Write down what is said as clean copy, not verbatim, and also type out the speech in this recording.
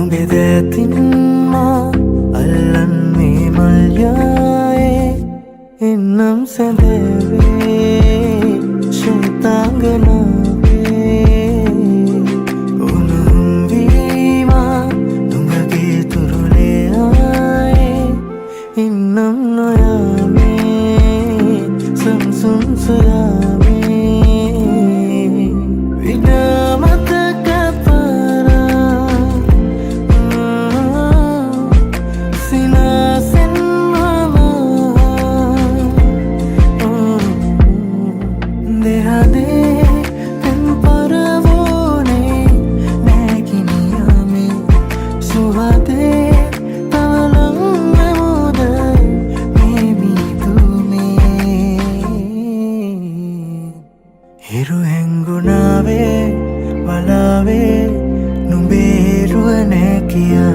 බෙදැතින්මා අල්ලන්නේ මල්යායේ එන්නම් සැඳවේ ශේතාංගනාවේ උනුම්වීමා නුඹගේ තුරුලේ ආයේ ඉන්නම් නොයාමේ සම්සුන් සොයාමේ විඩාමතක හිරු හැංගුණාවේ වලාවේ නුඹේ රුව නෑ කියා